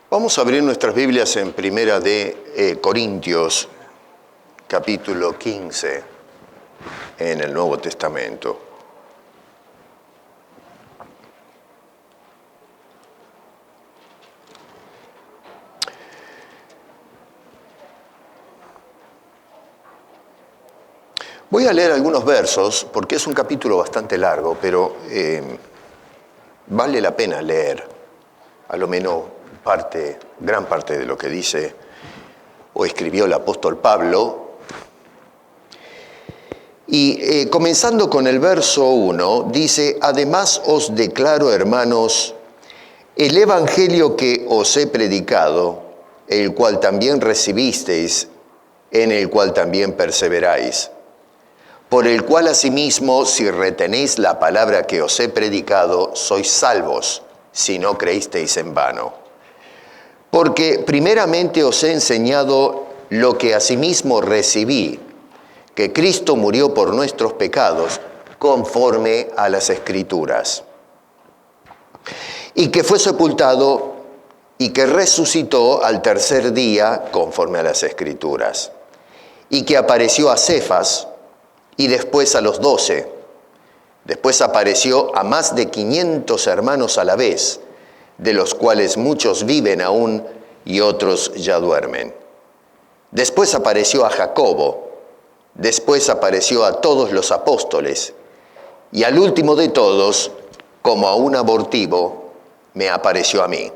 Vamos a abrir nuestras Biblias en Primera de Corintios, capítulo 15, en el Nuevo Testamento. Voy a leer algunos versos, porque es un capítulo bastante largo, pero vale la pena leer, a lo menos gran parte de lo que dice o escribió el apóstol Pablo. Y comenzando con el verso 1, dice: además os declaro, hermanos, el evangelio que os he predicado, el cual también recibisteis, en el cual también perseveráis, por el cual asimismo, si retenéis la palabra que os he predicado, sois salvos, si no creísteis en vano. Porque primeramente os he enseñado lo que asimismo recibí, que Cristo murió por nuestros pecados, conforme a las Escrituras, y que fue sepultado y que resucitó al tercer día, conforme a las Escrituras, y que apareció a Cefas y después a los 12. Después apareció a más de 500 hermanos a la vez, de los cuales muchos viven aún y otros ya duermen. Después apareció a Jacobo, después apareció a todos los apóstoles, y al último de todos, como a un abortivo, me apareció a mí.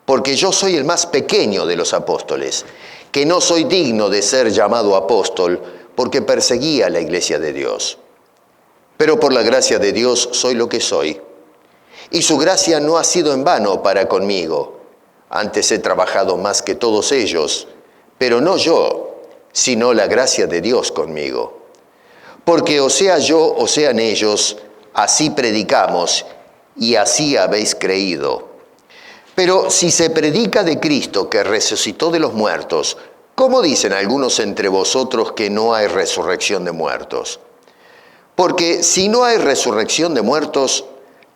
Porque yo soy el más pequeño de los apóstoles, que no soy digno de ser llamado apóstol, porque perseguía la iglesia de Dios. Pero por la gracia de Dios soy lo que soy, y su gracia no ha sido en vano para conmigo. Antes he trabajado más que todos ellos, pero no yo, sino la gracia de Dios conmigo. Porque o sea yo o sean ellos, así predicamos, y así habéis creído. Pero si se predica de Cristo que resucitó de los muertos, ¿cómo dicen algunos entre vosotros que no hay resurrección de muertos? Porque si no hay resurrección de muertos,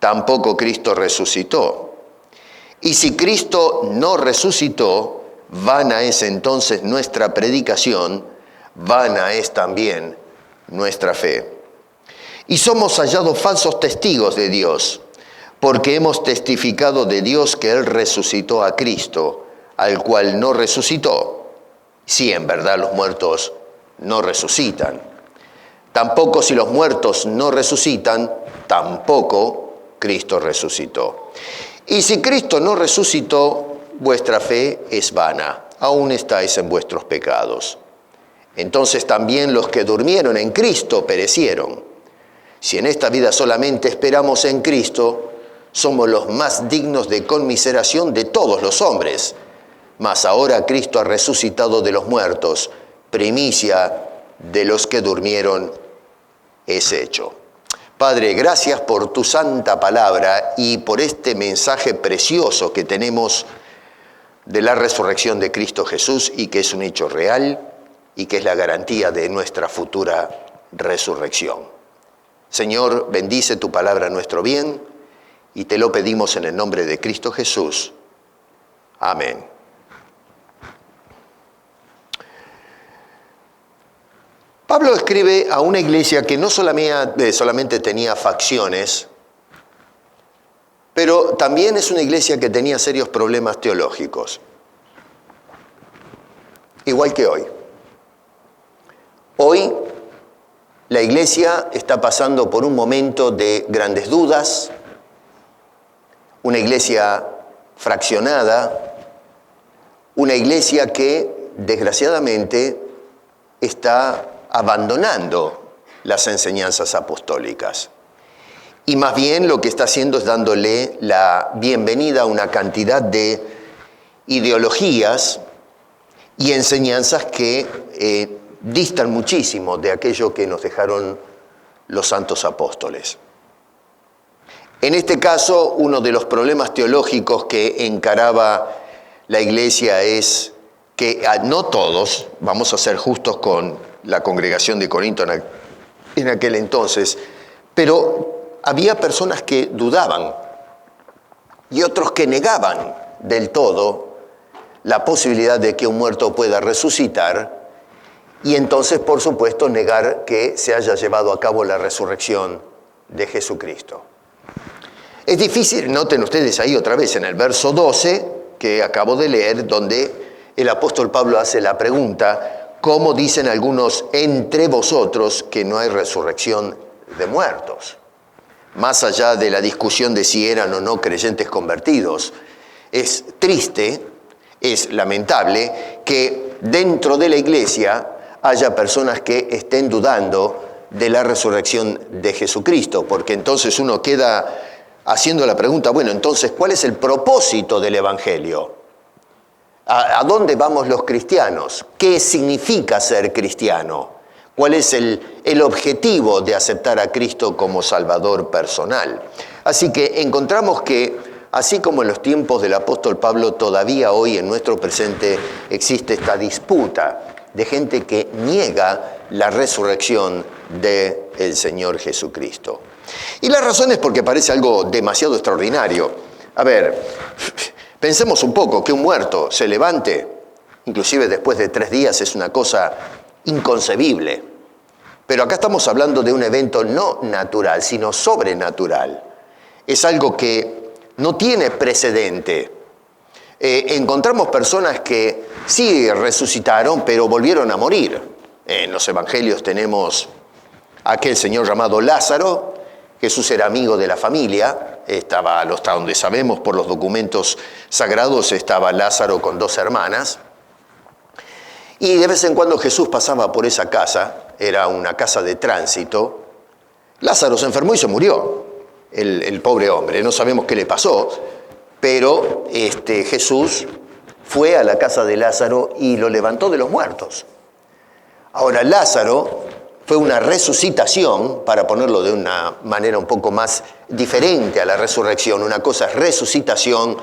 tampoco Cristo resucitó. Y si Cristo no resucitó, vana es entonces nuestra predicación, vana es también nuestra fe. Y somos hallados falsos testigos de Dios, porque hemos testificado de Dios que Él resucitó a Cristo, al cual no resucitó. Si en verdad los muertos no resucitan. Tampoco si los muertos no resucitan, tampoco Cristo resucitó. Y si Cristo no resucitó, vuestra fe es vana, aún estáis en vuestros pecados. Entonces también los que durmieron en Cristo perecieron. Si en esta vida solamente esperamos en Cristo, somos los más dignos de conmiseración de todos los hombres. Mas ahora Cristo ha resucitado de los muertos, primicia de los que durmieron es hecho. Padre, gracias por tu santa palabra y por este mensaje precioso que tenemos de la resurrección de Cristo Jesús y que es un hecho real y que es la garantía de nuestra futura resurrección. Señor, bendice tu palabra a nuestro bien y te lo pedimos en el nombre de Cristo Jesús. Amén. Pablo escribe a una iglesia que no solamente tenía facciones, pero también es una iglesia que tenía serios problemas teológicos, igual que hoy. Hoy la iglesia está pasando por un momento de grandes dudas, una iglesia fraccionada, una iglesia que desgraciadamente está abandonando las enseñanzas apostólicas. Y más bien lo que está haciendo es dándole la bienvenida a una cantidad de ideologías y enseñanzas que distan muchísimo de aquello que nos dejaron los santos apóstoles. En este caso, uno de los problemas teológicos que encaraba la Iglesia es que no todos, vamos a ser justos con la congregación de Corinto en aquel entonces, pero había personas que dudaban y otros que negaban del todo la posibilidad de que un muerto pueda resucitar y entonces, por supuesto, negar que se haya llevado a cabo la resurrección de Jesucristo. Es difícil, noten ustedes ahí otra vez en el verso 12 que acabo de leer, donde el apóstol Pablo hace la pregunta: ¿cómo dicen algunos entre vosotros que no hay resurrección de muertos? Más allá de la discusión de si eran o no creyentes convertidos, es triste, es lamentable que dentro de la Iglesia haya personas que estén dudando de la resurrección de Jesucristo, porque entonces uno queda haciendo la pregunta, bueno, entonces, ¿cuál es el propósito del Evangelio? ¿A dónde vamos los cristianos? ¿Qué significa ser cristiano? ¿Cuál es el objetivo de aceptar a Cristo como Salvador personal? Así que encontramos que, así como en los tiempos del apóstol Pablo, todavía hoy en nuestro presente existe esta disputa de gente que niega la resurrección del Señor Jesucristo. Y la razón es porque parece algo demasiado extraordinario. A ver, pensemos un poco, que un muerto se levante, inclusive después de 3 días, es una cosa inconcebible. Pero acá estamos hablando de un evento no natural, sino sobrenatural. Es algo que no tiene precedente. Encontramos personas que sí resucitaron, pero volvieron a morir. En los evangelios tenemos a aquel señor llamado Lázaro. Jesús era amigo de la familia, estaba, hasta donde sabemos por los documentos sagrados, estaba Lázaro con 2 hermanas. Y de vez en cuando Jesús pasaba por esa casa, era una casa de tránsito. Lázaro se enfermó y se murió, el pobre hombre, no sabemos qué le pasó, pero Jesús fue a la casa de Lázaro y lo levantó de los muertos. Ahora, Lázaro fue una resucitación, para ponerlo de una manera un poco más diferente a la resurrección. Una cosa es resucitación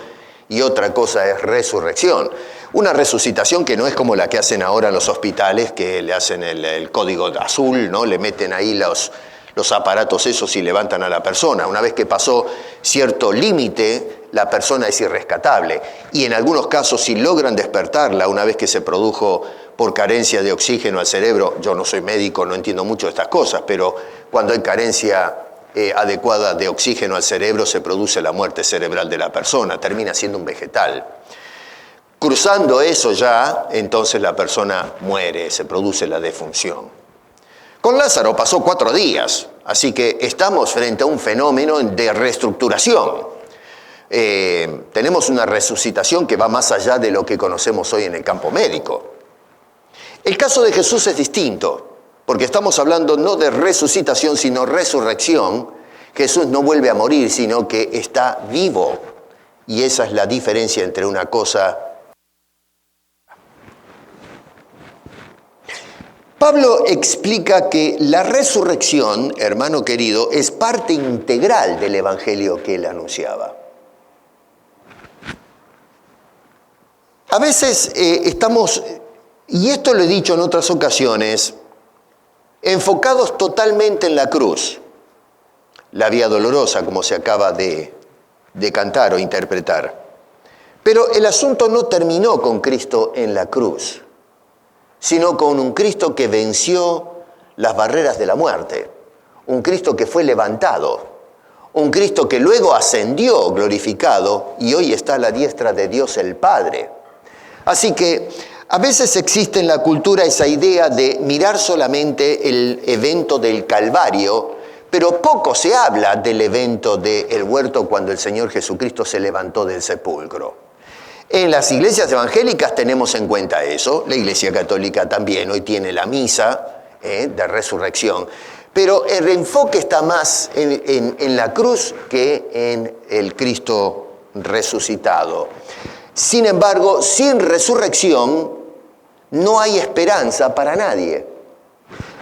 y otra cosa es resurrección. Una resucitación que no es como la que hacen ahora en los hospitales, que le hacen el código azul, ¿no? Le meten ahí los aparatos esos y levantan a la persona. Una vez que pasó cierto límite, la persona es irrescatable. Y en algunos casos, si logran despertarla una vez que se produjo por carencia de oxígeno al cerebro, yo no soy médico, no entiendo mucho de estas cosas, pero cuando hay carencia adecuada de oxígeno al cerebro, se produce la muerte cerebral de la persona, termina siendo un vegetal. Cruzando eso ya, entonces la persona muere, se produce la defunción. Con Lázaro pasó 4 días, así que estamos frente a un fenómeno de reestructuración. Tenemos una resucitación que va más allá de lo que conocemos hoy en el campo médico. El caso de Jesús es distinto, porque estamos hablando no de resucitación, sino resurrección. Jesús no vuelve a morir, sino que está vivo. Y esa es la diferencia entre una cosa. Pablo explica que la resurrección, hermano querido, es parte integral del evangelio que él anunciaba. A veces estamos, y esto lo he dicho en otras ocasiones, enfocados totalmente en la cruz, la vía dolorosa, como se acaba de cantar o interpretar. Pero el asunto no terminó con Cristo en la cruz, sino con un Cristo que venció las barreras de la muerte, un Cristo que fue levantado, un Cristo que luego ascendió glorificado y hoy está a la diestra de Dios el Padre. Así que a veces existe en la cultura esa idea de mirar solamente el evento del Calvario, pero poco se habla del evento del huerto cuando el Señor Jesucristo se levantó del sepulcro. En las iglesias evangélicas tenemos en cuenta eso, la Iglesia Católica también hoy tiene la misa de resurrección, Pero el enfoque está más en la cruz que en el Cristo resucitado. Sin embargo, sin resurrección no hay esperanza para nadie.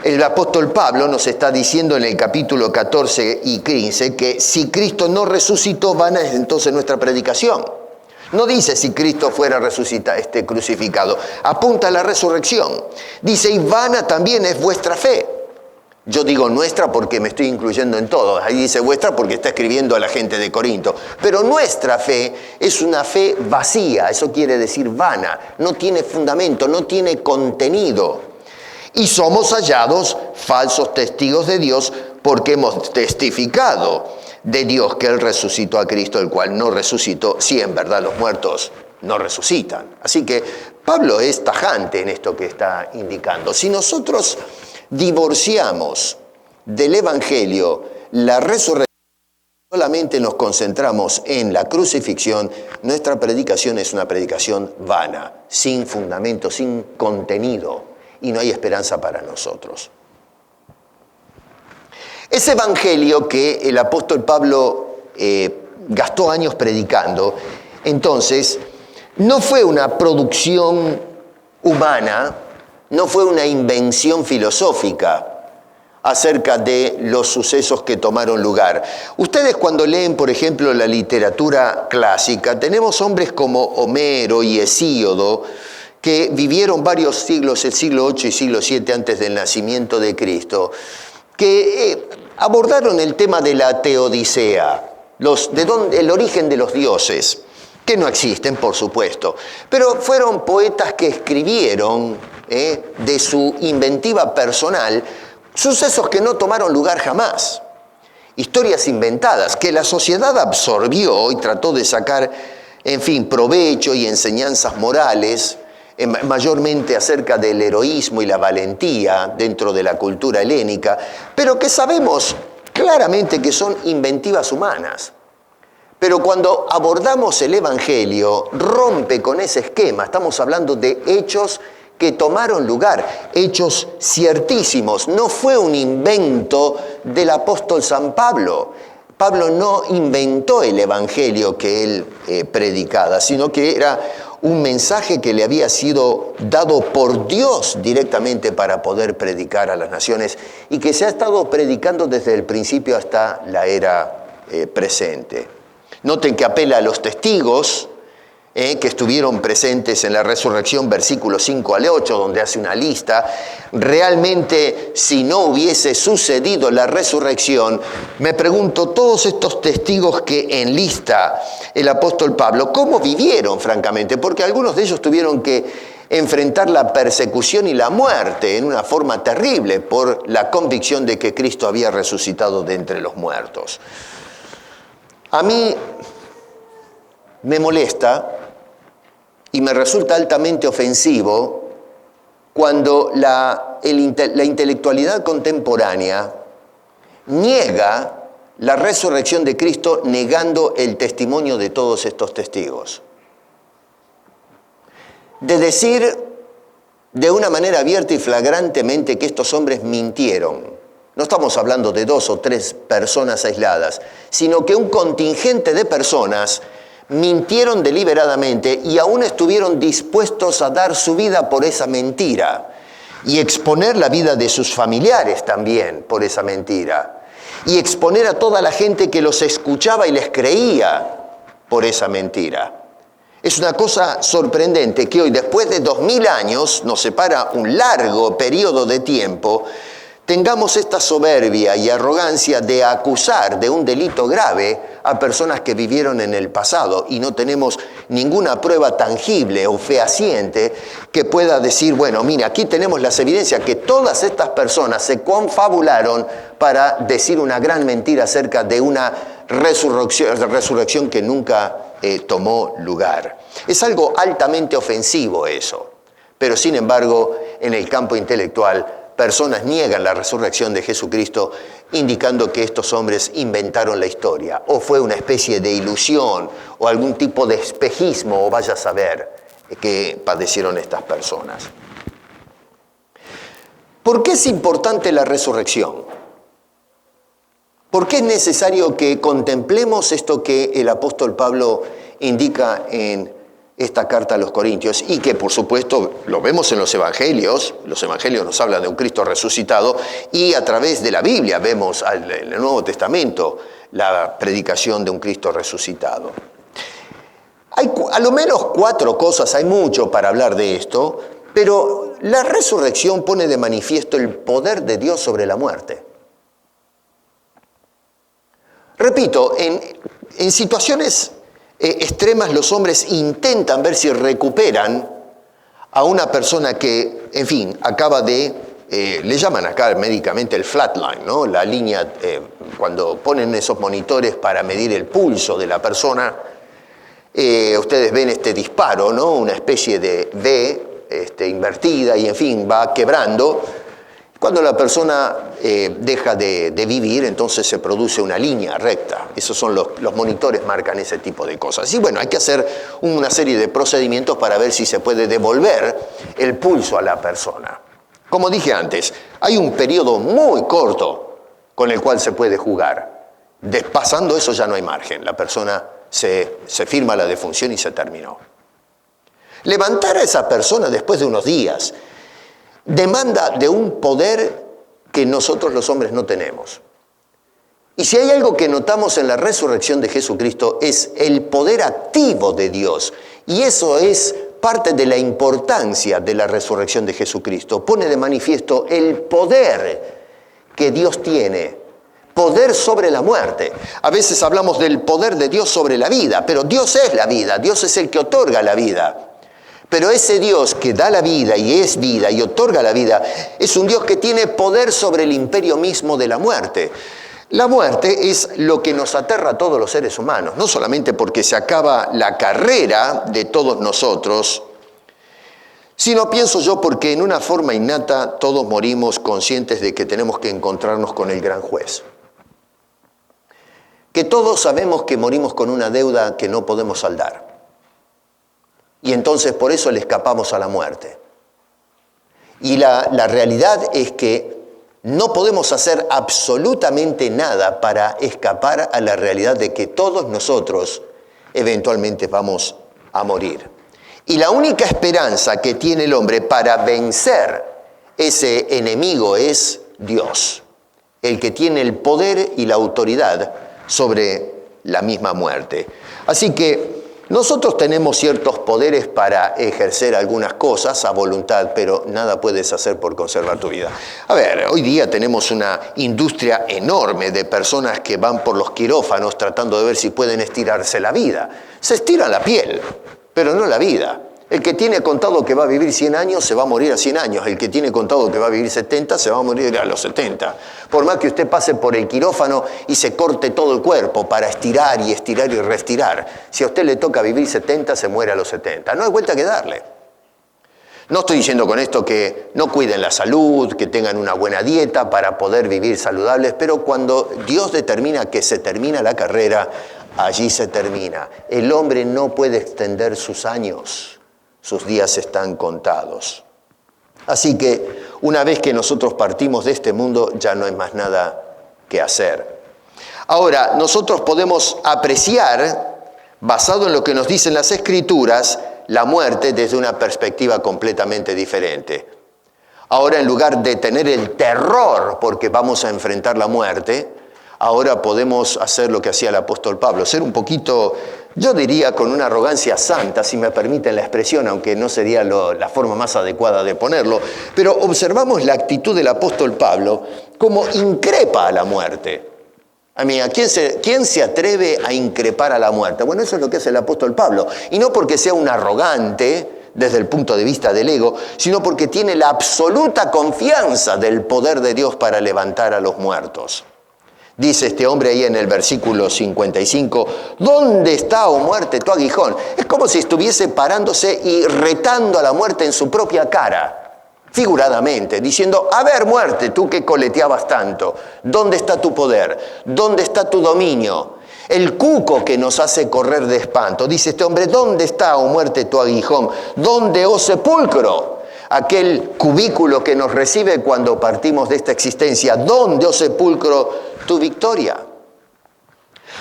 El apóstol Pablo nos está diciendo en el capítulo 14 y 15 que si Cristo no resucitó, vana es entonces nuestra predicación. No dice si Cristo fuera crucificado, apunta a la resurrección. Dice, y vana también es vuestra fe. Yo digo nuestra porque me estoy incluyendo en todo. Ahí dice vuestra porque está escribiendo a la gente de Corinto. Pero nuestra fe es una fe vacía, eso quiere decir vana. No tiene fundamento, no tiene contenido. Y somos hallados falsos testigos de Dios porque hemos testificado de Dios que Él resucitó a Cristo, el cual no resucitó, si en verdad los muertos no resucitan. Así que Pablo es tajante en esto que está indicando. Si nosotros divorciamos del Evangelio la resurrección, solamente nos concentramos en la crucifixión, nuestra predicación es una predicación vana, sin fundamento, sin contenido, y no hay esperanza para nosotros. Ese Evangelio que el apóstol Pablo gastó años predicando, entonces, no fue una producción humana, no fue una invención filosófica acerca de los sucesos que tomaron lugar. Ustedes cuando leen, por ejemplo, la literatura clásica, tenemos hombres como Homero y Hesíodo, que vivieron varios siglos, el siglo VIII y siglo VII antes del nacimiento de Cristo, que abordaron el tema de la teodicea, el origen de los dioses, que no existen, por supuesto, pero fueron poetas que escribieron de su inventiva personal sucesos que no tomaron lugar jamás, historias inventadas que la sociedad absorbió y trató de sacar, en fin, provecho y enseñanzas morales, mayormente acerca del heroísmo y la valentía dentro de la cultura helénica, pero que sabemos claramente que son inventivas humanas. Pero cuando abordamos el Evangelio, rompe con ese esquema. Estamos hablando de hechos que tomaron lugar, hechos ciertísimos. No fue un invento del apóstol San Pablo. Pablo no inventó el Evangelio que él predicaba, sino que era un mensaje que le había sido dado por Dios directamente para poder predicar a las naciones y que se ha estado predicando desde el principio hasta la era presente. Noten que apela a los testigos que estuvieron presentes en la resurrección, versículos 5 al 8, donde hace una lista. Realmente, si no hubiese sucedido la resurrección, me pregunto, todos estos testigos que enlista el apóstol Pablo, ¿cómo vivieron, francamente? Porque algunos de ellos tuvieron que enfrentar la persecución y la muerte en una forma terrible por la convicción de que Cristo había resucitado de entre los muertos. A mí me molesta y me resulta altamente ofensivo cuando la intelectualidad contemporánea niega la resurrección de Cristo negando el testimonio de todos estos testigos. De decir de una manera abierta y flagrantemente que estos hombres mintieron. No estamos hablando de 2 o 3 personas aisladas, sino que un contingente de personas mintieron deliberadamente y aún estuvieron dispuestos a dar su vida por esa mentira y exponer la vida de sus familiares también por esa mentira y exponer a toda la gente que los escuchaba y les creía por esa mentira. Es una cosa sorprendente que hoy, después de 2000 años, nos separa un largo periodo de tiempo, tengamos esta soberbia y arrogancia de acusar de un delito grave a personas que vivieron en el pasado y no tenemos ninguna prueba tangible o fehaciente que pueda decir, bueno, mira, aquí tenemos las evidencias que todas estas personas se confabularon para decir una gran mentira acerca de una resurrección que nunca tomó lugar. Es algo altamente ofensivo eso, pero sin embargo, en el campo intelectual, personas niegan la resurrección de Jesucristo, indicando que estos hombres inventaron la historia, o fue una especie de ilusión, o algún tipo de espejismo, o vaya a saber que padecieron estas personas. ¿Por qué es importante la resurrección? ¿Por qué es necesario que contemplemos esto que el apóstol Pablo indica en esta carta a los Corintios? Y que, por supuesto, lo vemos en los evangelios nos hablan de un Cristo resucitado, y a través de la Biblia vemos en el Nuevo Testamento la predicación de un Cristo resucitado. Hay a lo menos 4 cosas, hay mucho para hablar de esto, pero la resurrección pone de manifiesto el poder de Dios sobre la muerte. Repito, en situaciones extremas los hombres intentan ver si recuperan a una persona que, en fin, acaba de, le llaman acá médicamente el flatline, ¿no? La línea, cuando ponen esos monitores para medir el pulso de la persona, ustedes ven este disparo, ¿no? Una especie de V invertida y, en fin, va quebrando. Cuando la persona deja de vivir, entonces se produce una línea recta. Esos son los monitores, marcan ese tipo de cosas. Y bueno, hay que hacer una serie de procedimientos para ver si se puede devolver el pulso a la persona. Como dije antes, hay un periodo muy corto con el cual se puede jugar. Pasando eso ya no hay margen. La persona se firma la defunción y se terminó. Levantar a esa persona después de unos días demanda de un poder que nosotros los hombres no tenemos. Y si hay algo que notamos en la resurrección de Jesucristo es el poder activo de Dios. Y eso es parte de la importancia de la resurrección de Jesucristo. Pone de manifiesto el poder que Dios tiene. Poder sobre la muerte. A veces hablamos del poder de Dios sobre la vida, pero Dios es la vida. Dios es el que otorga la vida. Pero ese Dios que da la vida y otorga la vida, es un Dios que tiene poder sobre el imperio mismo de la muerte. La muerte es lo que nos aterra a todos los seres humanos, no solamente porque se acaba la carrera de todos nosotros, sino, pienso yo, porque en una forma innata todos morimos conscientes de que tenemos que encontrarnos con el gran juez. Que todos sabemos que morimos con una deuda que no podemos saldar. Y entonces por eso le escapamos a la muerte. Y la realidad es que no podemos hacer absolutamente nada para escapar a la realidad de que todos nosotros eventualmente vamos a morir. Y la única esperanza que tiene el hombre para vencer ese enemigo es Dios, el que tiene el poder y la autoridad sobre la misma muerte. Así que nosotros tenemos ciertos poderes para ejercer algunas cosas a voluntad, pero nada puedes hacer por conservar tu vida. A ver, hoy día tenemos una industria enorme de personas que van por los quirófanos tratando de ver si pueden estirarse la vida. Se estira la piel, pero no la vida. El que tiene contado que va a vivir 100 años se va a morir a 100 años. El que tiene contado que va a vivir 70 se va a morir a los 70. Por más que usted pase por el quirófano y se corte todo el cuerpo para estirar y reestirar, si a usted le toca vivir 70, se muere a los 70. No hay vuelta que darle. No estoy diciendo con esto que no cuiden la salud, que tengan una buena dieta para poder vivir saludables, pero cuando Dios determina que se termina la carrera, allí se termina. El hombre no puede extender sus años. Sus días están contados. Así que una vez que nosotros partimos de este mundo, ya no hay más nada que hacer. Ahora, nosotros podemos apreciar, basado en lo que nos dicen las Escrituras, la muerte desde una perspectiva completamente diferente. Ahora, en lugar de tener el terror porque vamos a enfrentar la muerte, ahora podemos hacer lo que hacía el apóstol Pablo, ser un poquito, yo diría, con una arrogancia santa, si me permiten la expresión, aunque no sería la forma más adecuada de ponerlo, pero observamos la actitud del apóstol Pablo como increpa a la muerte. ¿Quién se atreve a increpar a la muerte? Bueno, eso es lo que hace el apóstol Pablo, y no porque sea un arrogante desde el punto de vista del ego, sino porque tiene la absoluta confianza del poder de Dios para levantar a los muertos. Dice este hombre ahí en el versículo 55, ¿dónde está, oh muerte, tu aguijón? Es como si estuviese parándose y retando a la muerte en su propia cara, figuradamente, diciendo, a ver, muerte, tú que coleteabas tanto, ¿dónde está tu poder? ¿Dónde está tu dominio? El cuco que nos hace correr de espanto. Dice este hombre, ¿dónde está, oh muerte, tu aguijón? ¿Dónde, oh sepulcro? Aquel cubículo que nos recibe cuando partimos de esta existencia. ¿Dónde, oh sepulcro, tu victoria.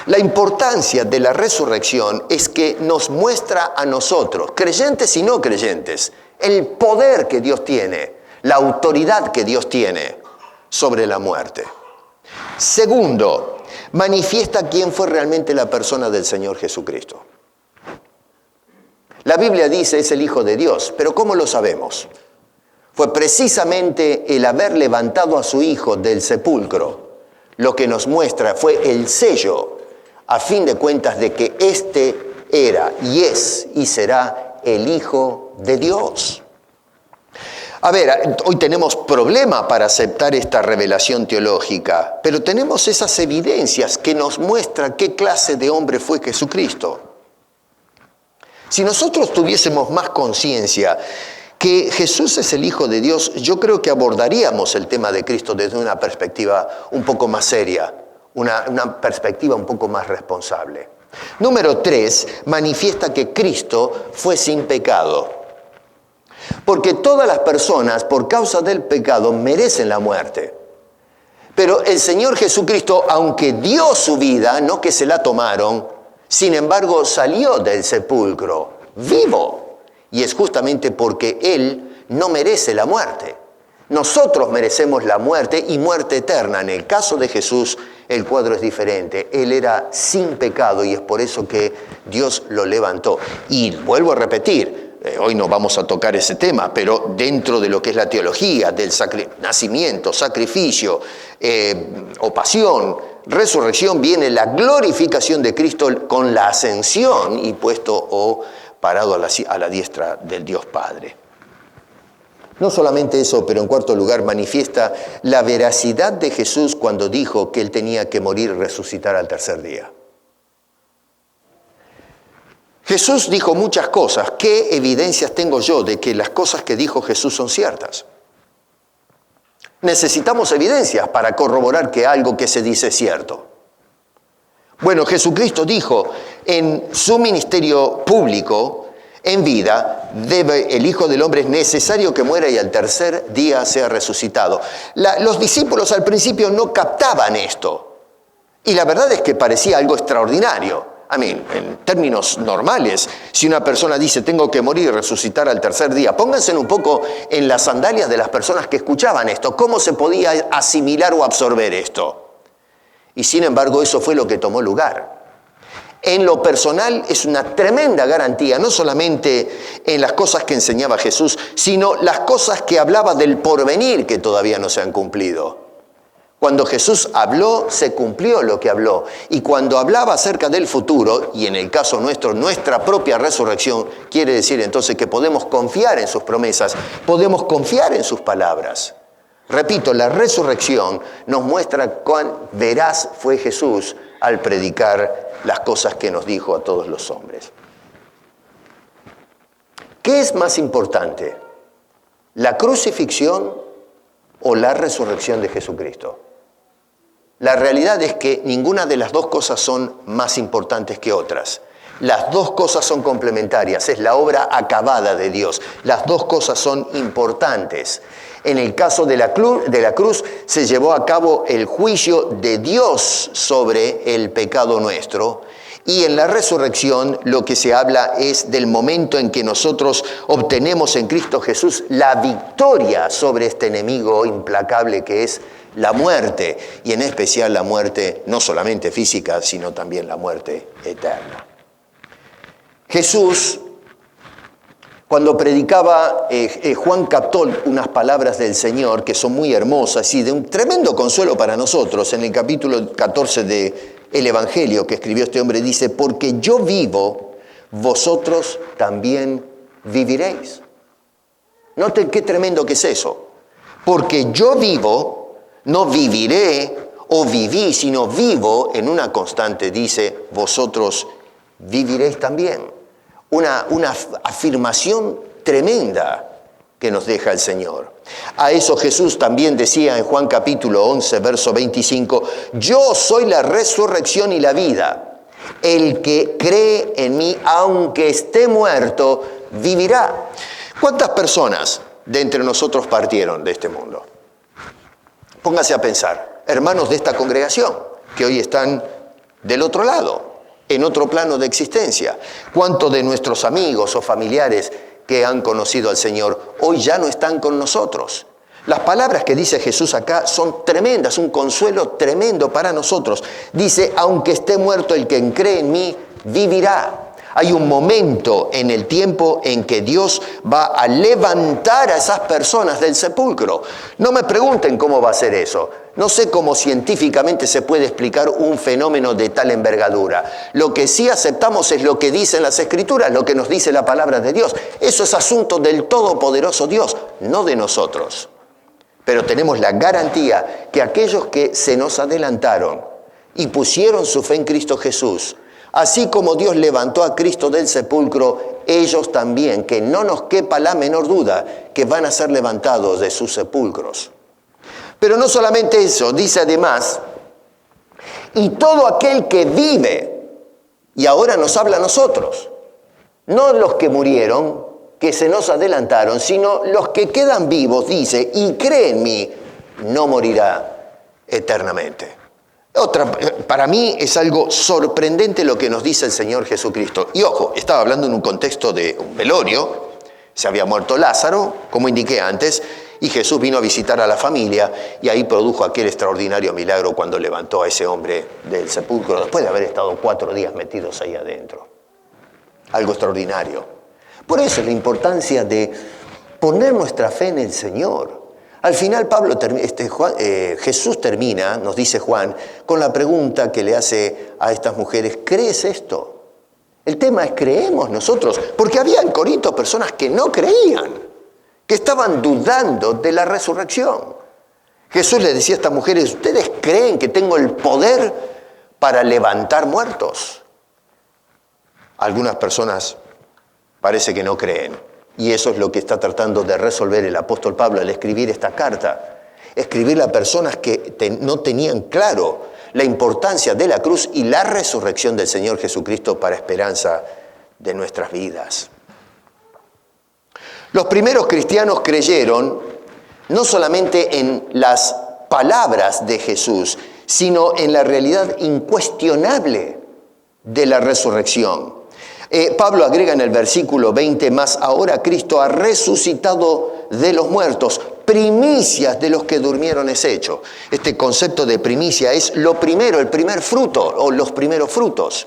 La importancia de la resurrección es que nos muestra a nosotros, creyentes y no creyentes, el poder que Dios tiene, la autoridad que Dios tiene sobre la muerte. Segundo, manifiesta quién fue realmente la persona del Señor Jesucristo. La Biblia dice es el Hijo de Dios, pero ¿cómo lo sabemos? Fue precisamente el haber levantado a su Hijo del sepulcro lo que nos muestra, fue el sello, a fin de cuentas, de que este era y es y será el Hijo de Dios. A ver, hoy tenemos problema para aceptar esta revelación teológica, pero tenemos esas evidencias que nos muestran qué clase de hombre fue Jesucristo. Si nosotros tuviésemos más conciencia que Jesús es el Hijo de Dios, yo creo que abordaríamos el tema de Cristo desde una perspectiva un poco más seria, una perspectiva un poco más responsable. Número 3, manifiesta que Cristo fue sin pecado. Porque todas las personas, por causa del pecado, merecen la muerte. Pero el Señor Jesucristo, aunque dio su vida, no que se la tomaron, sin embargo salió del sepulcro vivo. Y es justamente porque Él no merece la muerte. Nosotros merecemos la muerte y muerte eterna. En el caso de Jesús, el cuadro es diferente. Él era sin pecado y es por eso que Dios lo levantó. Y vuelvo a repetir, hoy no vamos a tocar ese tema, pero dentro de lo que es la teología del nacimiento, sacrificio o pasión, resurrección, viene la glorificación de Cristo con la ascensión y puesto o parado a la diestra del Dios Padre. No solamente eso, pero en cuarto lugar manifiesta la veracidad de Jesús cuando dijo que Él tenía que morir y resucitar al tercer día. Jesús dijo muchas cosas. ¿Qué evidencias tengo yo de que las cosas que dijo Jesús son ciertas? Necesitamos evidencias para corroborar que algo que se dice es cierto. Bueno, Jesucristo dijo en su ministerio público, en vida, el Hijo del Hombre es necesario que muera y al tercer día sea resucitado. Los discípulos al principio no captaban esto. Y la verdad es que parecía algo extraordinario. En términos normales, si una persona dice tengo que morir y resucitar al tercer día, pónganse un poco en las sandalias de las personas que escuchaban esto. ¿Cómo se podía asimilar o absorber esto? Y sin embargo, eso fue lo que tomó lugar. En lo personal es una tremenda garantía, no solamente en las cosas que enseñaba Jesús, sino las cosas que hablaba del porvenir que todavía no se han cumplido. Cuando Jesús habló, se cumplió lo que habló. Y cuando hablaba acerca del futuro, y en el caso nuestro, nuestra propia resurrección, quiere decir entonces que podemos confiar en sus promesas, podemos confiar en sus palabras. Repito, la resurrección nos muestra cuán veraz fue Jesús al predicar las cosas que nos dijo a todos los hombres. ¿Qué es más importante? ¿La crucifixión o la resurrección de Jesucristo? La realidad es que ninguna de las dos cosas son más importantes que otras. Las dos cosas son complementarias, es la obra acabada de Dios. Las dos cosas son importantes. En el caso de la cruz se llevó a cabo el juicio de Dios sobre el pecado nuestro. Y en la resurrección lo que se habla es del momento en que nosotros obtenemos en Cristo Jesús la victoria sobre este enemigo implacable que es la muerte. Y en especial la muerte no solamente física, sino también la muerte eterna. Jesús, cuando predicaba, Juan captó unas palabras del Señor que son muy hermosas y de un tremendo consuelo para nosotros. En el capítulo 14 del Evangelio que escribió este hombre dice, porque yo vivo, vosotros también viviréis. Noten qué tremendo que es eso. Porque yo vivo, no viviré o viví, sino vivo en una constante, dice, vosotros viviréis también. Una afirmación tremenda que nos deja el Señor. A eso Jesús también decía en Juan capítulo 11, verso 25, yo soy la resurrección y la vida. El que cree en mí, aunque esté muerto, vivirá. ¿Cuántas personas de entre nosotros partieron de este mundo? Póngase a pensar. hermanos de esta congregación, que hoy están del otro lado, en otro plano de existencia. ¿Cuántos de nuestros amigos o familiares que han conocido al Señor hoy ya no están con nosotros? Las palabras que dice Jesús acá son tremendas, un consuelo tremendo para nosotros. Dice, aunque esté muerto el que cree en mí, vivirá. Hay un momento en el tiempo en que Dios va a levantar a esas personas del sepulcro. No me pregunten cómo va a ser eso. No sé cómo científicamente se puede explicar un fenómeno de tal envergadura. Lo que sí aceptamos es lo que dicen las Escrituras, lo que nos dice la palabra de Dios. Eso es asunto del todopoderoso Dios, no de nosotros. Pero tenemos la garantía que aquellos que se nos adelantaron y pusieron su fe en Cristo Jesús, así como Dios levantó a Cristo del sepulcro, ellos también, que no nos quepa la menor duda, que van a ser levantados de sus sepulcros. Pero no solamente eso, dice además, y todo aquel que vive, y ahora nos habla a nosotros, no los que murieron, que se nos adelantaron, sino los que quedan vivos, dice, y cree en mí, no morirá eternamente. Para mí es algo sorprendente lo que nos dice el Señor Jesucristo. Y ojo, estaba hablando en un contexto de un velorio, se había muerto Lázaro, como indiqué antes, y Jesús vino a visitar a la familia y ahí produjo aquel extraordinario milagro cuando levantó a ese hombre del sepulcro después de haber estado 4 días metidos ahí adentro. Algo extraordinario. Por eso es la importancia de poner nuestra fe en el Señor. Al final Jesús termina, nos dice Juan, con la pregunta que le hace a estas mujeres, ¿crees esto? El tema es, ¿creemos nosotros? Porque había en Corinto personas que no creían, que estaban dudando de la resurrección. Jesús le decía a estas mujeres, ¿ustedes creen que tengo el poder para levantar muertos? Algunas personas parece que no creen. Y eso es lo que está tratando de resolver el apóstol Pablo al escribir esta carta. Escribirla a personas que no tenían claro la importancia de la cruz y la resurrección del Señor Jesucristo para esperanza de nuestras vidas. Los primeros cristianos creyeron no solamente en las palabras de Jesús, sino en la realidad incuestionable de la resurrección. Pablo agrega en el versículo 20, más ahora Cristo ha resucitado de los muertos, primicias de los que durmieron es hecho. Este concepto de primicia es lo primero, el primer fruto o los primeros frutos.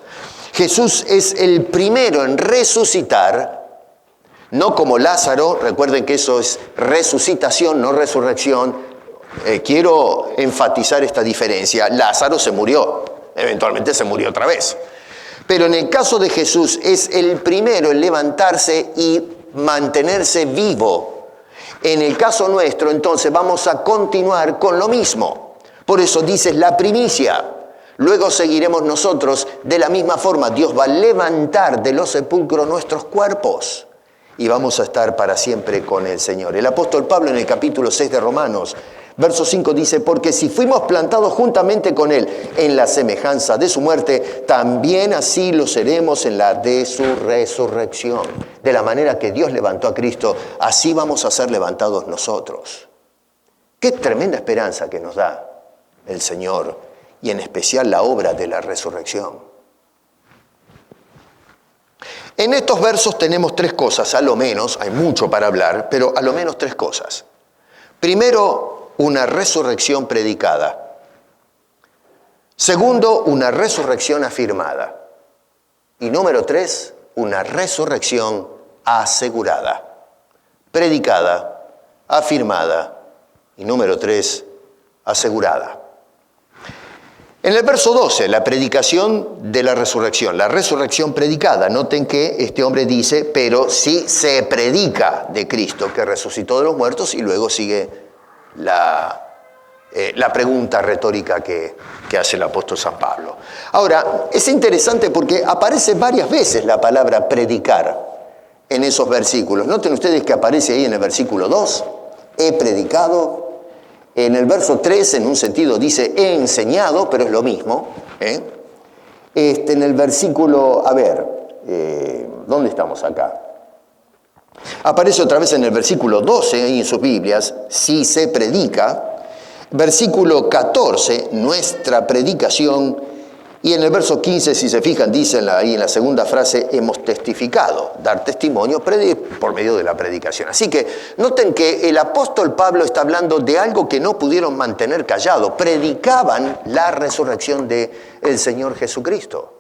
Jesús es el primero en resucitar, no como Lázaro, recuerden que eso es resucitación, no resurrección. Quiero enfatizar esta diferencia. Lázaro se murió, eventualmente se murió otra vez. Pero en el caso de Jesús es el primero en levantarse y mantenerse vivo. En el caso nuestro, entonces, vamos a continuar con lo mismo. Por eso dice la primicia. Luego seguiremos nosotros de la misma forma. Dios va a levantar de los sepulcros nuestros cuerpos y vamos a estar para siempre con el Señor. El apóstol Pablo en el capítulo 6 de Romanos, verso 5 dice, porque si fuimos plantados juntamente con Él en la semejanza de su muerte, también así lo seremos en la de su resurrección. De la manera que Dios levantó a Cristo, así vamos a ser levantados nosotros. Qué tremenda esperanza que nos da el Señor y en especial la obra de la resurrección. En estos versos tenemos 3 cosas, a lo menos, hay mucho para hablar, pero a lo menos 3 cosas. Primero, una resurrección predicada. Segundo, una resurrección afirmada. Y número 3, una resurrección asegurada. Predicada, afirmada y número 3, asegurada. En el verso 12, la predicación de la resurrección predicada. Noten que este hombre dice, pero si se predica de Cristo que resucitó de los muertos, y luego sigue la pregunta retórica que hace el apóstol San Pablo. Ahora, es interesante porque aparece varias veces la palabra predicar en esos versículos. Noten ustedes que aparece ahí en el versículo 2, he predicado. En el verso 3, en un sentido, dice he enseñado, pero es lo mismo. En el versículo, ¿dónde estamos acá? Aparece otra vez en el versículo 12, ahí en sus Biblias, si se predica. Versículo 14, nuestra predicación, y en el verso 15, si se fijan, dicen ahí en la segunda frase, hemos testificado, dar testimonio por medio de la predicación. Así que noten que el apóstol Pablo está hablando de algo que no pudieron mantener callado, predicaban la resurrección del Señor Jesucristo.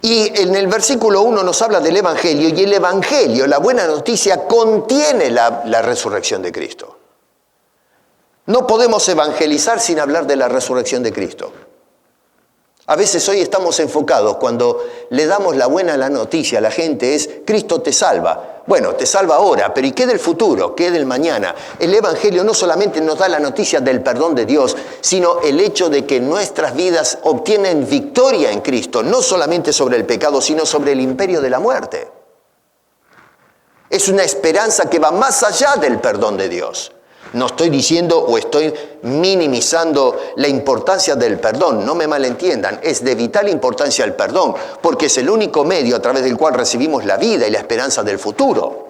Y en el versículo 1 nos habla del Evangelio, y el Evangelio, la buena noticia, contiene la resurrección de Cristo. No podemos evangelizar sin hablar de la resurrección de Cristo. A veces hoy estamos enfocados, cuando le damos la buena noticia a la gente, es Cristo te salva. Bueno, te salva ahora, pero ¿y qué del futuro? ¿Qué del mañana? El Evangelio no solamente nos da la noticia del perdón de Dios, sino el hecho de que nuestras vidas obtienen victoria en Cristo, no solamente sobre el pecado, sino sobre el imperio de la muerte. Es una esperanza que va más allá del perdón de Dios. No estoy diciendo o estoy minimizando la importancia del perdón, no me malentiendan, es de vital importancia el perdón, porque es el único medio a través del cual recibimos la vida y la esperanza del futuro.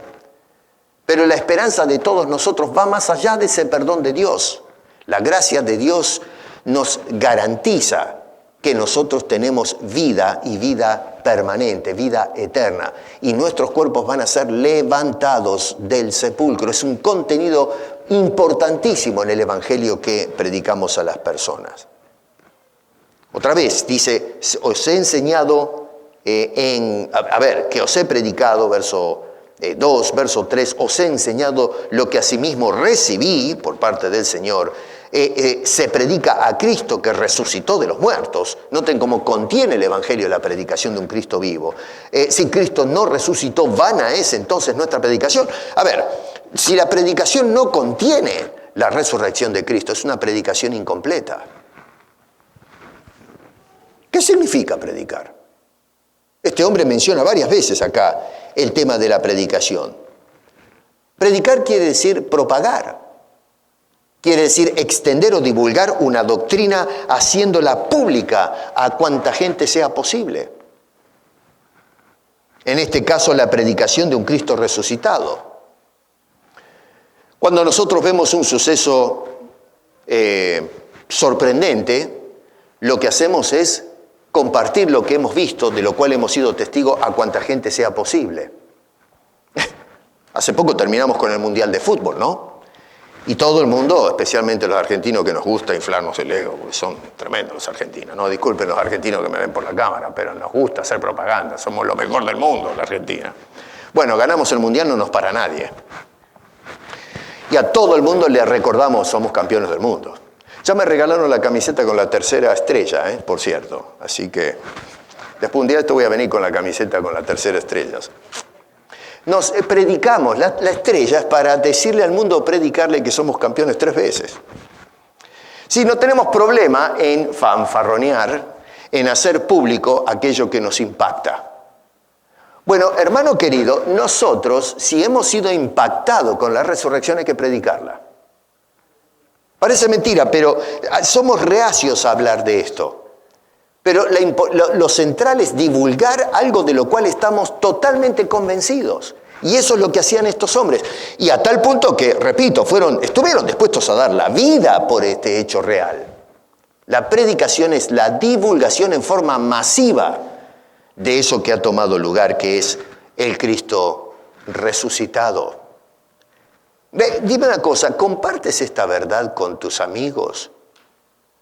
Pero la esperanza de todos nosotros va más allá de ese perdón de Dios. La gracia de Dios nos garantiza que nosotros tenemos vida y vida permanente, vida eterna, y nuestros cuerpos van a ser levantados del sepulcro. Es un contenido importantísimo en el Evangelio que predicamos a las personas. Otra vez, dice, os he enseñado que os he predicado, verso 2, verso 3, os he enseñado lo que asimismo recibí por parte del Señor. Se predica a Cristo que resucitó de los muertos. Noten cómo contiene el Evangelio la predicación de un Cristo vivo. Si Cristo no resucitó, vana es entonces nuestra predicación. A ver, si la predicación no contiene la resurrección de Cristo, es una predicación incompleta. ¿Qué significa predicar? Este hombre menciona varias veces acá el tema de la predicación. Predicar quiere decir propagar. Quiere decir extender o divulgar una doctrina haciéndola pública a cuanta gente sea posible. En este caso, la predicación de un Cristo resucitado. Cuando nosotros vemos un suceso sorprendente, lo que hacemos es compartir lo que hemos visto, de lo cual hemos sido testigos, a cuanta gente sea posible. Hace poco terminamos con el Mundial de Fútbol, ¿no? Y todo el mundo, especialmente los argentinos, que nos gusta inflarnos el ego, porque son tremendos los argentinos. No, disculpen los argentinos que me ven por la cámara, pero nos gusta hacer propaganda. Somos lo mejor del mundo, la Argentina. Bueno, ganamos el Mundial, no nos para nadie. Y a todo el mundo le recordamos, somos campeones del mundo. Ya me regalaron la camiseta con la tercera estrella, por cierto. Así que después un día te voy a venir con la camiseta con la tercera estrella. Nos predicamos, la estrella es para decirle al mundo, predicarle que somos campeones 3 veces. Si no tenemos problema en fanfarronear, en hacer público aquello que nos impacta. Bueno, hermano querido, nosotros, si hemos sido impactados con la resurrección, hay que predicarla. Parece mentira, pero somos reacios a hablar de esto. Pero lo central es divulgar algo de lo cual estamos totalmente convencidos. Y eso es lo que hacían estos hombres. Y a tal punto que, repito, estuvieron dispuestos a dar la vida por este hecho real. La predicación es la divulgación en forma masiva de eso que ha tomado lugar, que es el Cristo resucitado. Dime una cosa, ¿compartes esta verdad con tus amigos?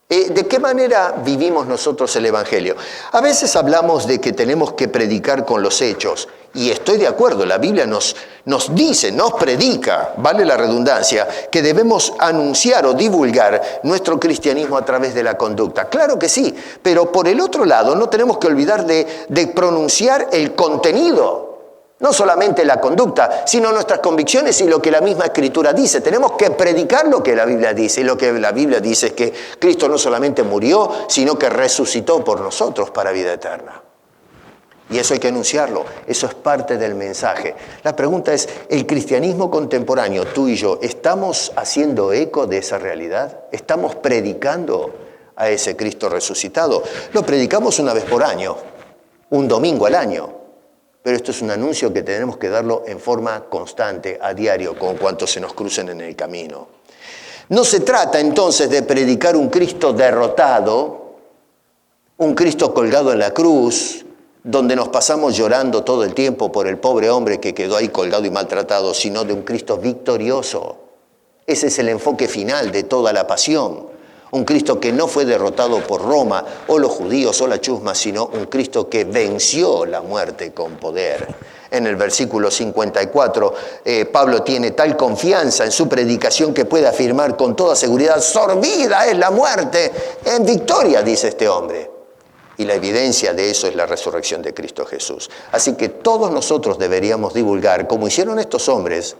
¿De qué manera vivimos nosotros el Evangelio? A veces hablamos de que tenemos que predicar con los hechos, y estoy de acuerdo, la Biblia nos dice, nos predica, vale la redundancia, que debemos anunciar o divulgar nuestro cristianismo a través de la conducta. Claro que sí, pero por el otro lado no tenemos que olvidar de pronunciar el contenido. No solamente la conducta, sino nuestras convicciones y lo que la misma Escritura dice. Tenemos que predicar lo que la Biblia dice. Y lo que la Biblia dice es que Cristo no solamente murió, sino que resucitó por nosotros para vida eterna. Y eso hay que anunciarlo. Eso es parte del mensaje. La pregunta es, ¿el cristianismo contemporáneo, tú y yo, estamos haciendo eco de esa realidad? ¿Estamos predicando a ese Cristo resucitado? Lo predicamos una vez por año, un domingo al año. Pero esto es un anuncio que tenemos que darlo en forma constante, a diario, con cuantos se nos crucen en el camino. No se trata entonces de predicar un Cristo derrotado, un Cristo colgado en la cruz, donde nos pasamos llorando todo el tiempo por el pobre hombre que quedó ahí colgado y maltratado, sino de un Cristo victorioso. Ese es el enfoque final de toda la pasión. Un Cristo que no fue derrotado por Roma o los judíos o la chusma, sino un Cristo que venció la muerte con poder. En el versículo 54, Pablo tiene tal confianza en su predicación que puede afirmar con toda seguridad: sorbida es la muerte en victoria, dice este hombre. Y la evidencia de eso es la resurrección de Cristo Jesús. Así que todos nosotros deberíamos divulgar, como hicieron estos hombres,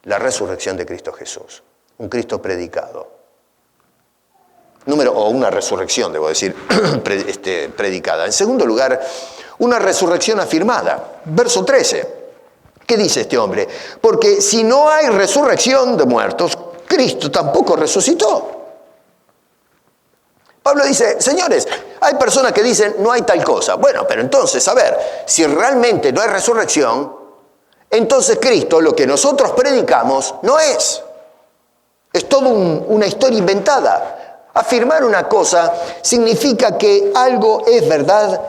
la resurrección de Cristo Jesús. Un Cristo predicado. O una resurrección, debo decir, predicada. En segundo lugar, una resurrección afirmada. Verso 13. ¿Qué dice este hombre? Porque si no hay resurrección de muertos, Cristo tampoco resucitó. Pablo dice: señores, hay personas que dicen no hay tal cosa. Bueno, pero entonces, a ver, si realmente no hay resurrección, entonces Cristo, lo que nosotros predicamos, no es. Es toda una historia inventada. Afirmar una cosa significa que algo es verdad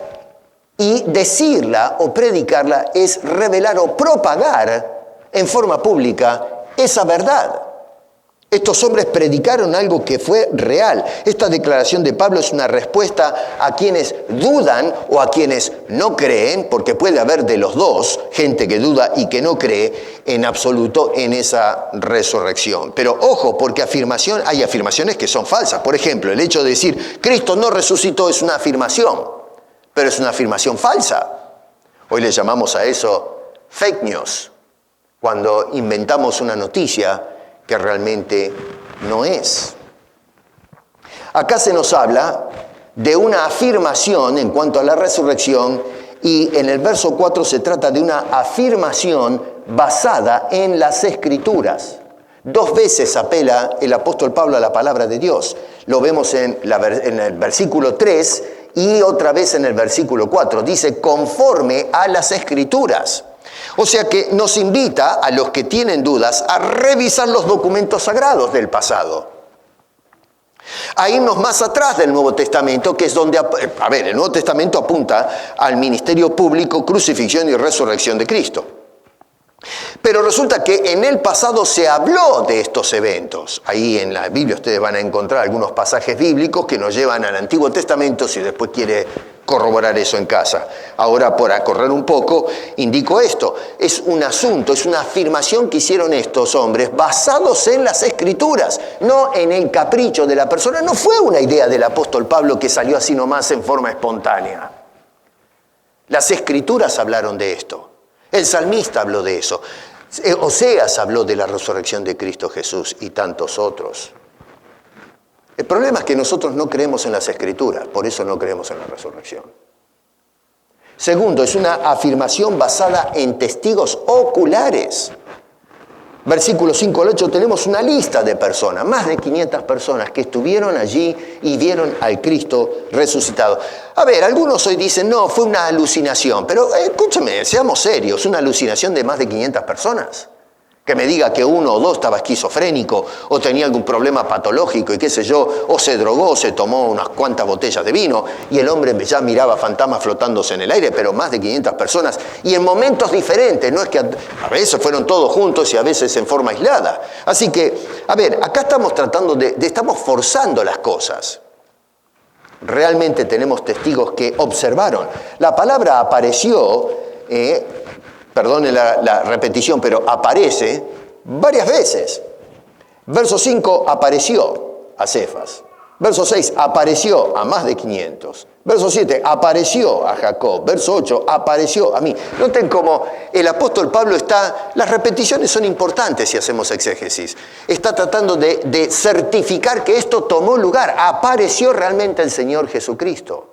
y decirla o predicarla es revelar o propagar en forma pública esa verdad. Estos hombres predicaron algo que fue real. Esta declaración de Pablo es una respuesta a quienes dudan o a quienes no creen, porque puede haber de los dos, gente que duda y que no cree en absoluto en esa resurrección. Pero ojo, porque hay afirmaciones que son falsas. Por ejemplo, el hecho de decir Cristo no resucitó es una afirmación, pero es una afirmación falsa. Hoy le llamamos a eso fake news, cuando inventamos una noticia que realmente no es. Acá se nos habla de una afirmación en cuanto a la resurrección, y en el verso 4 se trata de una afirmación basada en las Escrituras. 2 veces apela el apóstol Pablo a la palabra de Dios. Lo vemos en el versículo 3 y otra vez en el versículo 4. Dice: conforme a las Escrituras. O sea que nos invita a los que tienen dudas a revisar los documentos sagrados del pasado. A irnos más atrás del Nuevo Testamento, que es donde, el Nuevo Testamento apunta al ministerio público, crucifixión y resurrección de Cristo. Pero resulta que en el pasado se habló de estos eventos. Ahí en la Biblia ustedes van a encontrar algunos pasajes bíblicos que nos llevan al Antiguo Testamento, si después quiere corroborar eso en casa. Ahora, por correr un poco, indico esto. Es un asunto, es una afirmación que hicieron estos hombres basados en las Escrituras, no en el capricho de la persona. No fue una idea del apóstol Pablo que salió así nomás en forma espontánea. Las Escrituras hablaron de esto. El salmista habló de eso. Oseas habló de la resurrección de Cristo Jesús y tantos otros. El problema es que nosotros no creemos en las Escrituras, por eso no creemos en la resurrección. Segundo, es una afirmación basada en testigos oculares. Versículo 5 al 8 tenemos una lista de personas, más de 500 personas que estuvieron allí y vieron al Cristo resucitado. A ver, algunos hoy dicen, no, fue una alucinación, pero escúchame, seamos serios, una alucinación de más de 500 personas. Que me diga que 1 o 2 estaba esquizofrénico o tenía algún problema patológico y qué sé yo, o se drogó o se tomó unas cuantas botellas de vino y el hombre ya miraba fantasmas flotándose en el aire, pero más de 500 personas y en momentos diferentes, no es que a veces fueron todos juntos y a veces en forma aislada. Así que, a ver, acá estamos tratando estamos forzando las cosas. Realmente tenemos testigos que observaron. La palabra apareció, perdone la repetición, pero aparece varias veces. Verso 5, apareció a Cefas. Verso 6, apareció a más de 500. Verso 7, apareció a Jacob. Verso 8, apareció a mí. Noten cómo el apóstol Pablo las repeticiones son importantes si hacemos exégesis. Está tratando de certificar que esto tomó lugar. Apareció realmente el Señor Jesucristo.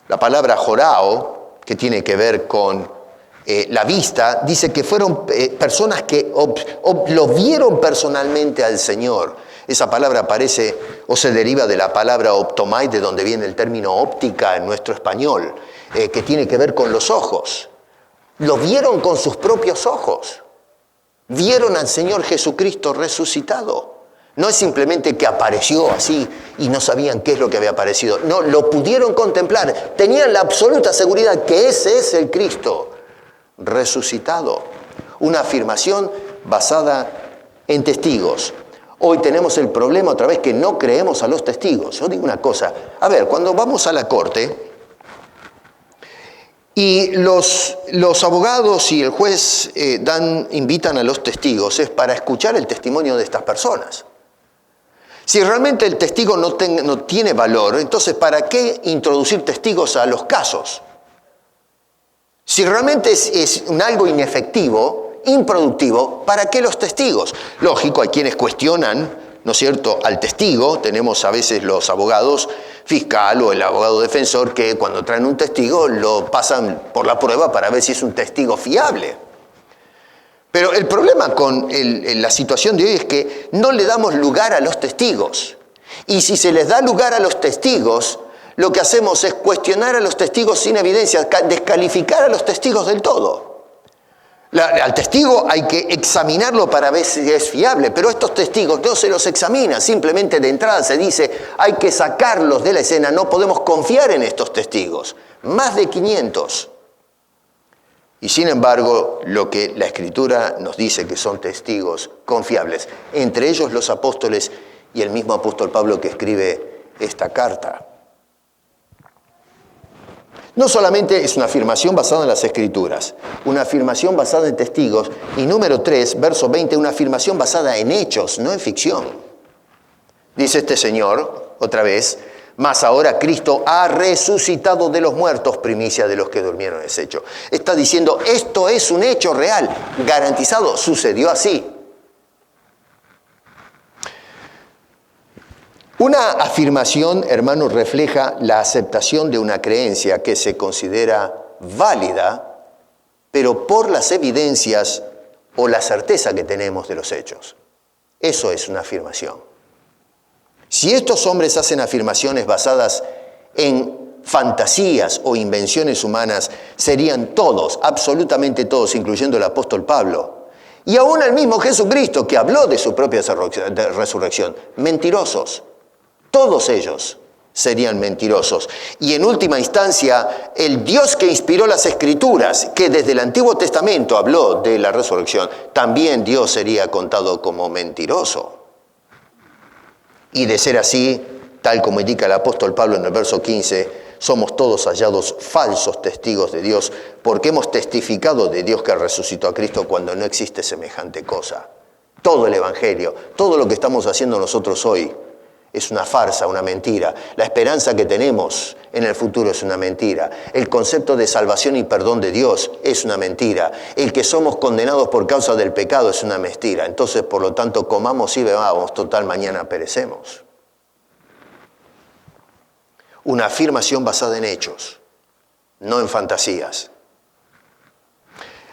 La palabra jorao, que tiene que ver con la vista, dice que fueron personas que lo vieron personalmente al Señor. Esa palabra aparece o se deriva de la palabra optomai, de donde viene el término óptica en nuestro español, que tiene que ver con los ojos. Lo vieron con sus propios ojos. Vieron al Señor Jesucristo resucitado. No es simplemente que apareció así y no sabían qué es lo que había aparecido. No, lo pudieron contemplar. Tenían la absoluta seguridad que ese es el Cristo resucitado. Una afirmación basada en testigos. Hoy tenemos el problema otra vez que no creemos a los testigos. Yo digo una cosa. A ver, cuando vamos a la corte y los abogados y el juez invitan a los testigos, es para escuchar el testimonio de estas personas. Si realmente el testigo no tiene valor, entonces ¿para qué introducir testigos a los casos? Si realmente es algo inefectivo, improductivo, ¿para qué los testigos? Lógico, hay quienes cuestionan, ¿no es cierto?, al testigo. Tenemos a veces los abogados fiscal o el abogado defensor que cuando traen un testigo lo pasan por la prueba para ver si es un testigo fiable. Pero el problema con la situación de hoy es que no le damos lugar a los testigos. Y si se les da lugar a los testigos, lo que hacemos es cuestionar a los testigos sin evidencia, descalificar a los testigos del todo. Al testigo hay que examinarlo para ver si es fiable, pero estos testigos no se los examina, simplemente de entrada se dice hay que sacarlos de la escena, no podemos confiar en estos testigos. Más de 500. Y sin embargo, lo que la Escritura nos dice que son testigos confiables, entre ellos los apóstoles y el mismo apóstol Pablo que escribe esta carta. No solamente es una afirmación basada en las Escrituras, una afirmación basada en testigos, y número 3, verso 20, una afirmación basada en hechos, no en ficción. Dice este señor, otra vez, mas ahora Cristo ha resucitado de los muertos, primicia de los que durmieron es hecho. Está diciendo, esto es un hecho real, garantizado, sucedió así. Una afirmación, hermanos, refleja la aceptación de una creencia que se considera válida, pero por las evidencias o la certeza que tenemos de los hechos. Eso es una afirmación. Si estos hombres hacen afirmaciones basadas en fantasías o invenciones humanas, serían todos, absolutamente todos, incluyendo el apóstol Pablo, y aún el mismo Jesucristo que habló de su propia resurrección, mentirosos. Todos ellos serían mentirosos. Y en última instancia, el Dios que inspiró las Escrituras, que desde el Antiguo Testamento habló de la resurrección, también Dios sería contado como mentiroso. Y de ser así, tal como indica el apóstol Pablo en el verso 15, somos todos hallados falsos testigos de Dios, porque hemos testificado de Dios que resucitó a Cristo cuando no existe semejante cosa. Todo el Evangelio, todo lo que estamos haciendo nosotros hoy, es una farsa, una mentira. La esperanza que tenemos en el futuro es una mentira. El concepto de salvación y perdón de Dios es una mentira. El que somos condenados por causa del pecado es una mentira. Entonces, por lo tanto, comamos y bebamos, total, mañana perecemos. Una afirmación basada en hechos, no en fantasías.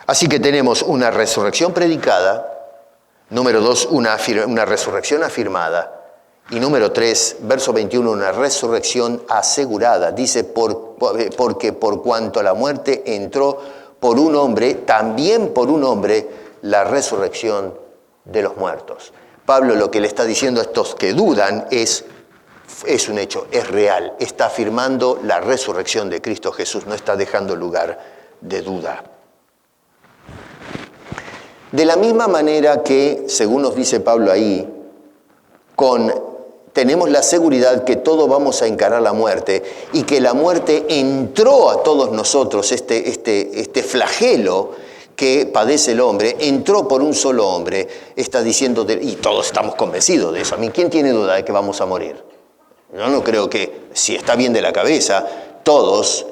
Así que tenemos una resurrección predicada, número 2, una resurrección afirmada, y número 3, verso 21, una resurrección asegurada. Dice, porque por cuanto la muerte entró por un hombre, también por un hombre la resurrección de los muertos. Pablo lo que le está diciendo a estos que dudan es un hecho, es real. Está afirmando la resurrección de Cristo Jesús, no está dejando lugar de duda. De la misma manera que, según nos dice Pablo ahí, tenemos la seguridad que todos vamos a encarar la muerte y que la muerte entró a todos nosotros, este flagelo que padece el hombre, entró por un solo hombre, está diciendo, y todos estamos convencidos de eso. ¿Quién tiene duda de que vamos a morir? Yo no creo que, si está bien de la cabeza, todos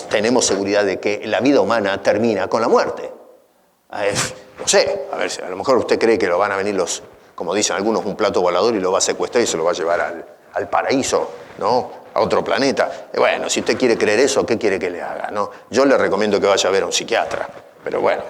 tenemos seguridad de que la vida humana termina con la muerte. No sé, a lo mejor usted cree que lo van a venir como dicen algunos, un plato volador y lo va a secuestrar y se lo va a llevar al paraíso, ¿no? A otro planeta. Bueno, si usted quiere creer eso, ¿qué quiere que le haga, no? Yo le recomiendo que vaya a ver a un psiquiatra, pero bueno.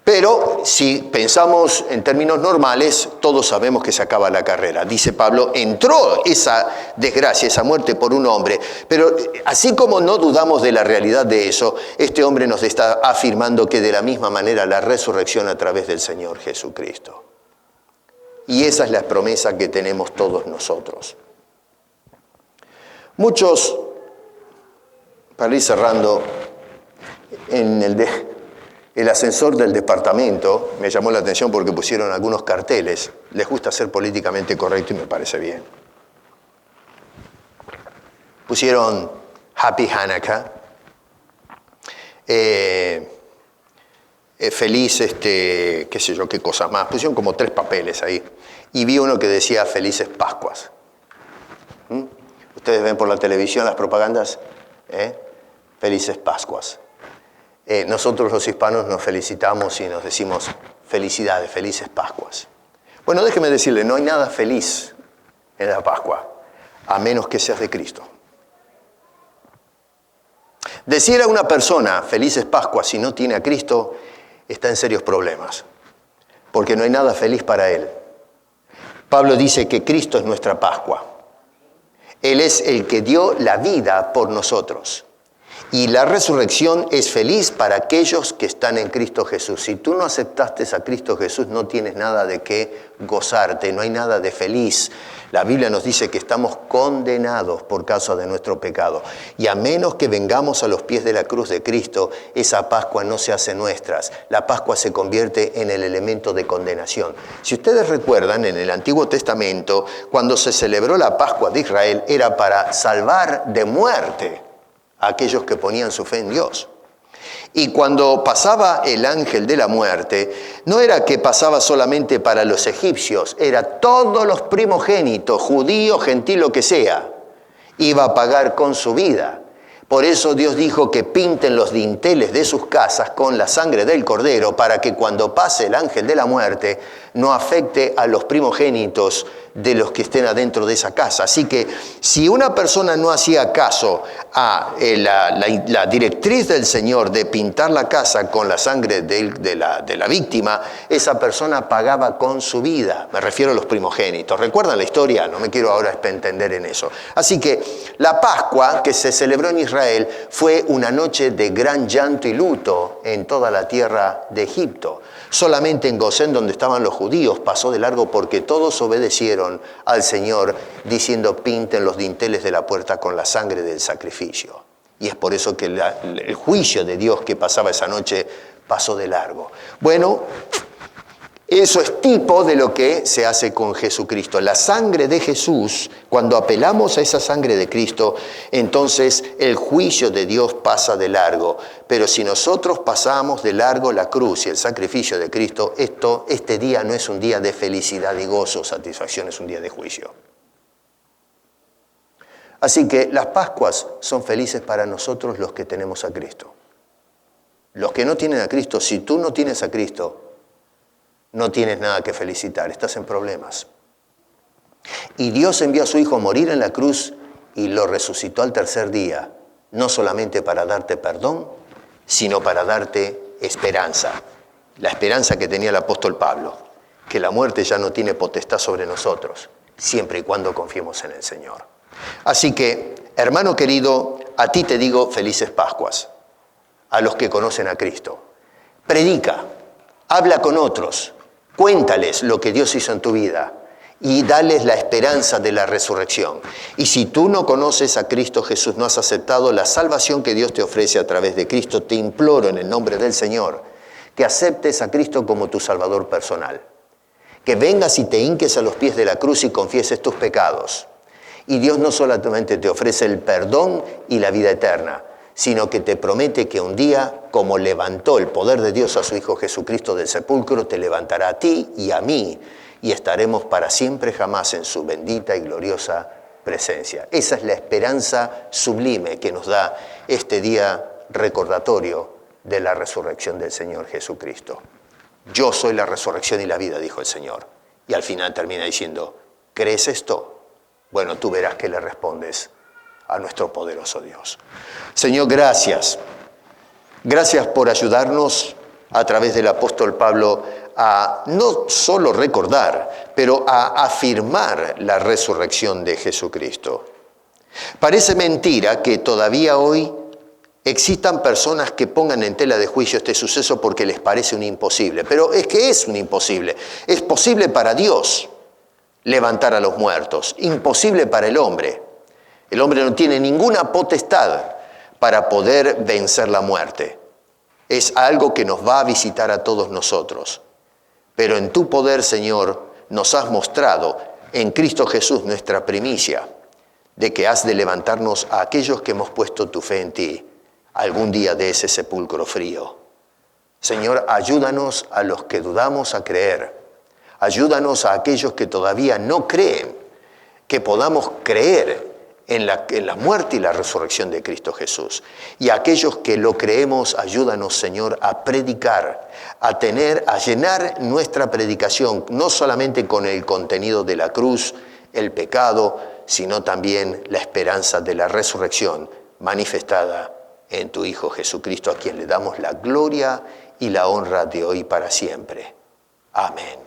Pero si pensamos en términos normales, todos sabemos que se acaba la carrera. Dice Pablo, entró esa desgracia, esa muerte por un hombre. Pero así como no dudamos de la realidad de eso, este hombre nos está afirmando que de la misma manera la resurrección a través del Señor Jesucristo. Y esa es la promesa que tenemos todos nosotros. Muchos, para ir cerrando, en el ascensor del departamento, me llamó la atención porque pusieron algunos carteles. Les gusta ser políticamente correcto y me parece bien. Pusieron Happy Hanukkah, feliz, qué sé yo, qué cosas más. Pusieron como 3 papeles ahí. Y vi uno que decía Felices Pascuas. Ustedes ven por la televisión las propagandas, Felices Pascuas. Nosotros los hispanos nos felicitamos y nos decimos felicidades, felices Pascuas. Bueno, déjeme decirle, no hay nada feliz en la Pascua, a menos que seas de Cristo. Decir a una persona felices Pascuas si no tiene a Cristo está en serios problemas, porque no hay nada feliz para él. Pablo dice que Cristo es nuestra Pascua. Él es el que dio la vida por nosotros. Y la resurrección es feliz para aquellos que están en Cristo Jesús. Si tú no aceptaste a Cristo Jesús, no tienes nada de qué gozarte, no hay nada de feliz. La Biblia nos dice que estamos condenados por causa de nuestro pecado. Y a menos que vengamos a los pies de la cruz de Cristo, esa Pascua no se hace nuestra. La Pascua se convierte en el elemento de condenación. Si ustedes recuerdan, en el Antiguo Testamento, cuando se celebró la Pascua de Israel, era para salvar de muerte a aquellos que ponían su fe en Dios. Y cuando pasaba el ángel de la muerte, no era que pasaba solamente para los egipcios, era todos los primogénitos, judío, gentil, lo que sea, iba a pagar con su vida. Por eso Dios dijo que pinten los dinteles de sus casas con la sangre del cordero, para que cuando pase el ángel de la muerte no afecte a los primogénitos de los que estén adentro de esa casa. Así que si una persona no hacía caso a la directriz del Señor de pintar la casa con la sangre de la víctima, esa persona pagaba con su vida. Me refiero a los primogénitos. ¿Recuerdan la historia? No me quiero ahora entender en eso. Así que la Pascua que se celebró en Israel fue una noche de gran llanto y luto en toda la tierra de Egipto. Solamente en Gosén, donde estaban los judíos, pasó de largo porque todos obedecieron al Señor diciendo pinten los dinteles de la puerta con la sangre del sacrificio. Y es por eso que el juicio de Dios que pasaba esa noche pasó de largo. Bueno, eso es tipo de lo que se hace con Jesucristo. La sangre de Jesús, cuando apelamos a esa sangre de Cristo, entonces el juicio de Dios pasa de largo. Pero si nosotros pasamos de largo la cruz y el sacrificio de Cristo, este día no es un día de felicidad y gozo, satisfacción, es un día de juicio. Así que las Pascuas son felices para nosotros los que tenemos a Cristo. Los que no tienen a Cristo, si tú no tienes a Cristo, no tienes nada que felicitar, estás en problemas. Y Dios envió a su Hijo a morir en la cruz y lo resucitó al tercer día, no solamente para darte perdón, sino para darte esperanza. La esperanza que tenía el apóstol Pablo, que la muerte ya no tiene potestad sobre nosotros, siempre y cuando confiemos en el Señor. Así que, hermano querido, a ti te digo felices Pascuas, a los que conocen a Cristo. Predica, habla con otros, cuéntales lo que Dios hizo en tu vida y dales la esperanza de la resurrección. Y si tú no conoces a Cristo Jesús, no has aceptado la salvación que Dios te ofrece a través de Cristo, te imploro en el nombre del Señor que aceptes a Cristo como tu Salvador personal. Que vengas y te hinques a los pies de la cruz y confieses tus pecados. Y Dios no solamente te ofrece el perdón y la vida eterna, sino que te promete que un día, como levantó el poder de Dios a su Hijo Jesucristo del sepulcro, te levantará a ti y a mí, y estaremos para siempre jamás en su bendita y gloriosa presencia. Esa es la esperanza sublime que nos da este día recordatorio de la resurrección del Señor Jesucristo. Yo soy la resurrección y la vida, dijo el Señor. Y al final termina diciendo, ¿crees esto? Bueno, tú verás que le respondes a nuestro poderoso Dios. Señor, gracias. Gracias por ayudarnos a través del apóstol Pablo a no solo recordar, pero a afirmar la resurrección de Jesucristo. Parece mentira que todavía hoy existan personas que pongan en tela de juicio este suceso porque les parece un imposible. Pero es que es un imposible. Es posible para Dios levantar a los muertos, imposible para el hombre. El hombre no tiene ninguna potestad para poder vencer la muerte. Es algo que nos va a visitar a todos nosotros. Pero en tu poder, Señor, nos has mostrado en Cristo Jesús nuestra primicia de que has de levantarnos a aquellos que hemos puesto tu fe en ti algún día de ese sepulcro frío. Señor, ayúdanos a los que dudamos a creer. Ayúdanos a aquellos que todavía no creen, que podamos creer en la muerte y la resurrección de Cristo Jesús. Y a aquellos que lo creemos, ayúdanos, Señor, a predicar, a llenar nuestra predicación, no solamente con el contenido de la cruz, el pecado, sino también la esperanza de la resurrección manifestada en tu Hijo Jesucristo, a quien le damos la gloria y la honra de hoy para siempre. Amén.